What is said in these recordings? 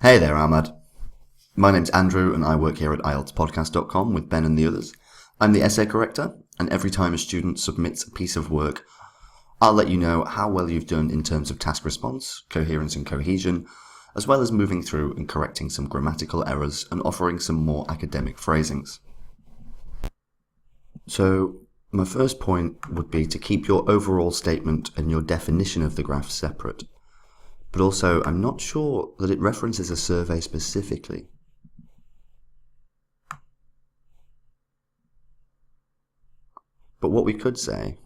Hey there, Ahmad. My name's Andrew and I work here at IELTSpodcast.com with Ben and the others. I'm the essay corrector, and every time a student submits a piece of work, I'll let you know how well you've done in terms of task response, coherence and cohesion, as well as moving through and correcting some grammatical errors and offering some more academic phrasings. So, my first point would be to keep your overall statement and your definition of the graph separate. But also, I'm not sure that it references a survey specifically. But what we could say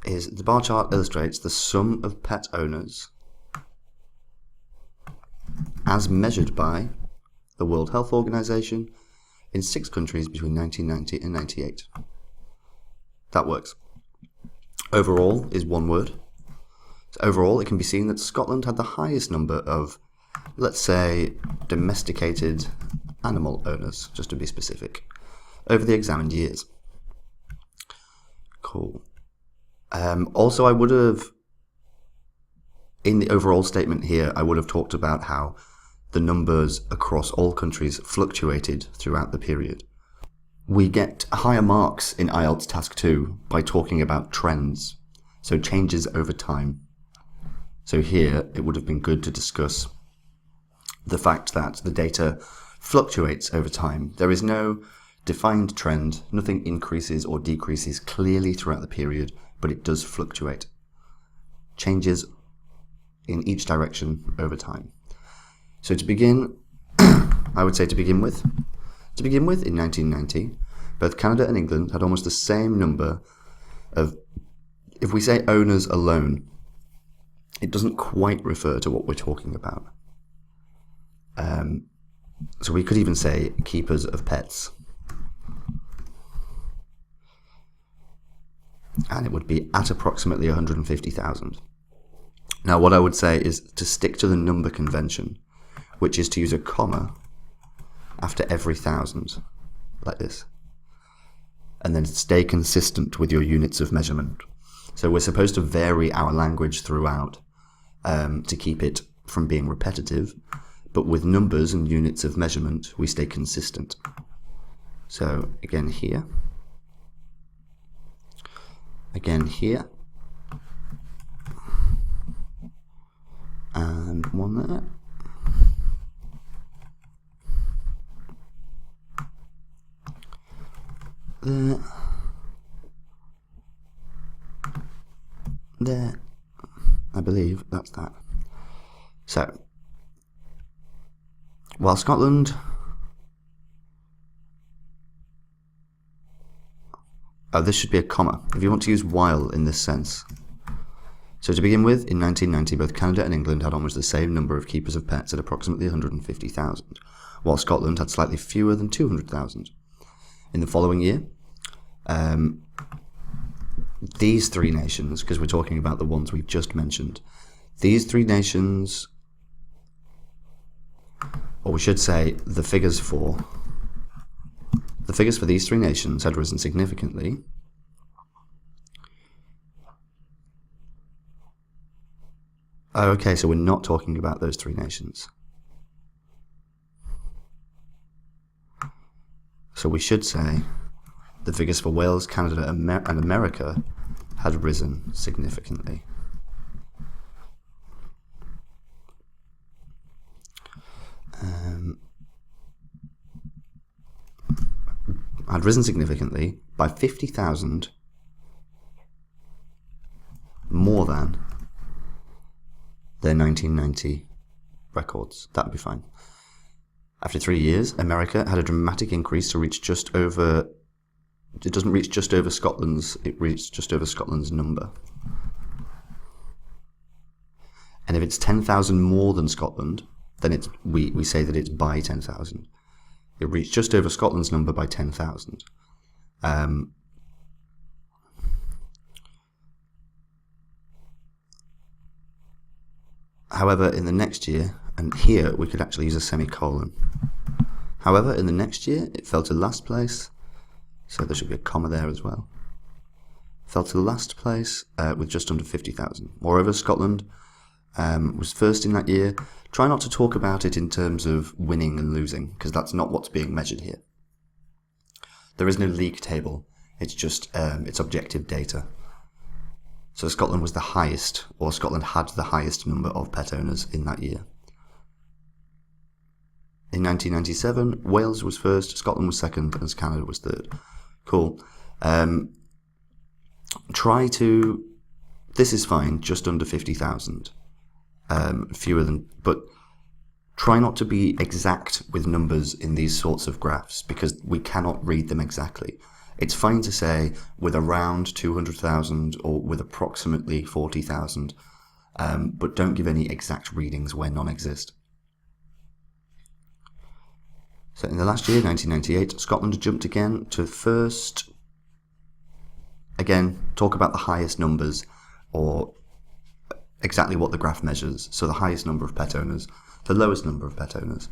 is the bar chart illustrates the sum of pet owners as measured by the World Health Organization in 6 countries between 1990 and 98. That works. Overall is one word. So overall, it can be seen that Scotland had the highest number of, let's say, domesticated animal owners, just to be specific, over the examined years. Cool. Also, I would have, in the overall statement here, I would have talked about how the numbers across all countries fluctuated throughout the period. We get higher marks in IELTS Task 2 by talking about trends, so changes over time. So here, it would have been good to discuss the fact that the data fluctuates over time. There is no defined trend, nothing increases or decreases clearly throughout the period, but it does fluctuate. Changes in each direction over time. So to begin, I would say to begin with, in 1990, both Canada and England had almost the same number of, if we say owners alone, it doesn't quite refer to what we're talking about. So we could even say keepers of pets. And it would be at approximately 150,000. Now what I would say is to stick to the number convention, which is to use a comma after every 1,000, like this. And then stay consistent with your units of measurement. So we're supposed to vary our language throughout to keep it from being repetitive, but with numbers and units of measurement, we stay consistent. So again here, and one there. There, I believe that's that. So, while Scotland, this should be a comma, if you want to use while in this sense. So to begin with, in 1990, both Canada and England had almost the same number of keepers of pets at approximately 150,000, while Scotland had slightly fewer than 200,000. In the following year, these 3 nations, because we're talking about the ones we've just mentioned, these 3 nations, or we should say the figures for these 3 nations had risen significantly. Oh, okay, so we're not talking about those 3 nations. So we should say the figures for Wales, Canada, and America had risen significantly. Had risen significantly by 50,000 more than their 1990 records. That would be fine. After 3 years, America had a dramatic increase to reach just over, it doesn't reach just over Scotland's, it reached just over Scotland's number. And if it's 10,000 more than Scotland, then we say that it's by 10,000. It reached just over Scotland's number by 10,000. However, in the next year, and here we could actually use a semicolon. However, in the next year, it fell to last place, so there should be a comma there as well. Fell to last place with just under 50,000. Moreover, Scotland was first in that year. Try not to talk about it in terms of winning and losing, because that's not what's being measured here. There is no league table. It's just it's objective data. So Scotland was the highest, or Scotland had the highest number of pet owners in that year. In 1997, Wales was first, Scotland was second, and Canada was third. Cool. This is fine, just under 50,000. Fewer than, but try not to be exact with numbers in these sorts of graphs, because we cannot read them exactly. It's fine to say with around 200,000 or with approximately 40,000, but don't give any exact readings where none exist. So in the last year, 1998, Scotland jumped again to first. Again, talk about the highest numbers, or exactly what the graph measures. So the highest number of pet owners, the lowest number of pet owners.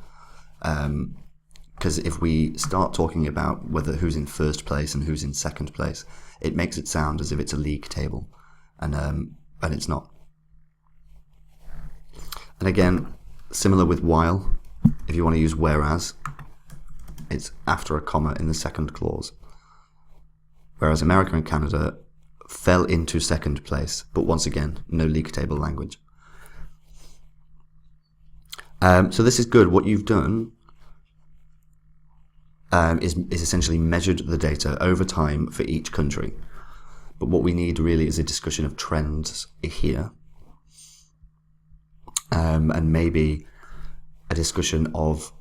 Because if we start talking about who's in first place and who's in second place, it makes it sound as if it's a league table, and it's not. And again, similar with while, if you want to use whereas, it's after a comma in the second clause. Whereas America and Canada fell into second place, but once again, no league table language. So this is good. What you've done is essentially measured the data over time for each country. But what we need really is a discussion of trends here, and maybe a discussion of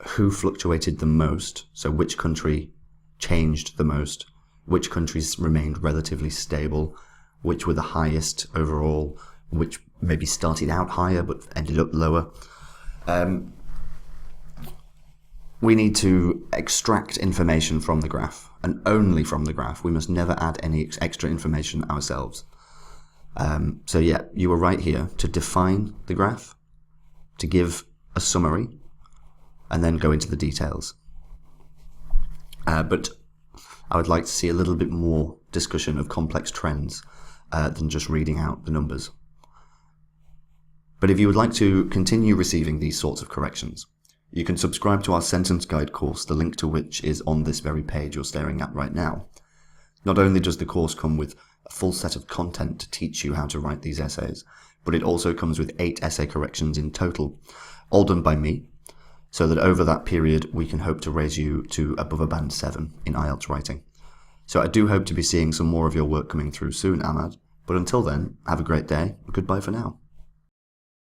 who fluctuated the most, so which country changed the most, which countries remained relatively stable, which were the highest overall, which maybe started out higher but ended up lower. We need to extract information from the graph, and only from the graph. We must never add any extra information ourselves. So yeah, you were right here to define the graph, to give a summary, and then go into the details. But I would like to see a little bit more discussion of complex trends than just reading out the numbers. But if you would like to continue receiving these sorts of corrections, you can subscribe to our sentence guide course, the link to which is on this very page you're staring at right now. Not only does the course come with a full set of content to teach you how to write these essays, but it also comes with 8 essay corrections in total, all done by me, so that over that period we can hope to raise you to above a band 7 in IELTS writing. So I do hope to be seeing some more of your work coming through soon, Ahmad, but until then, have a great day, and goodbye for now.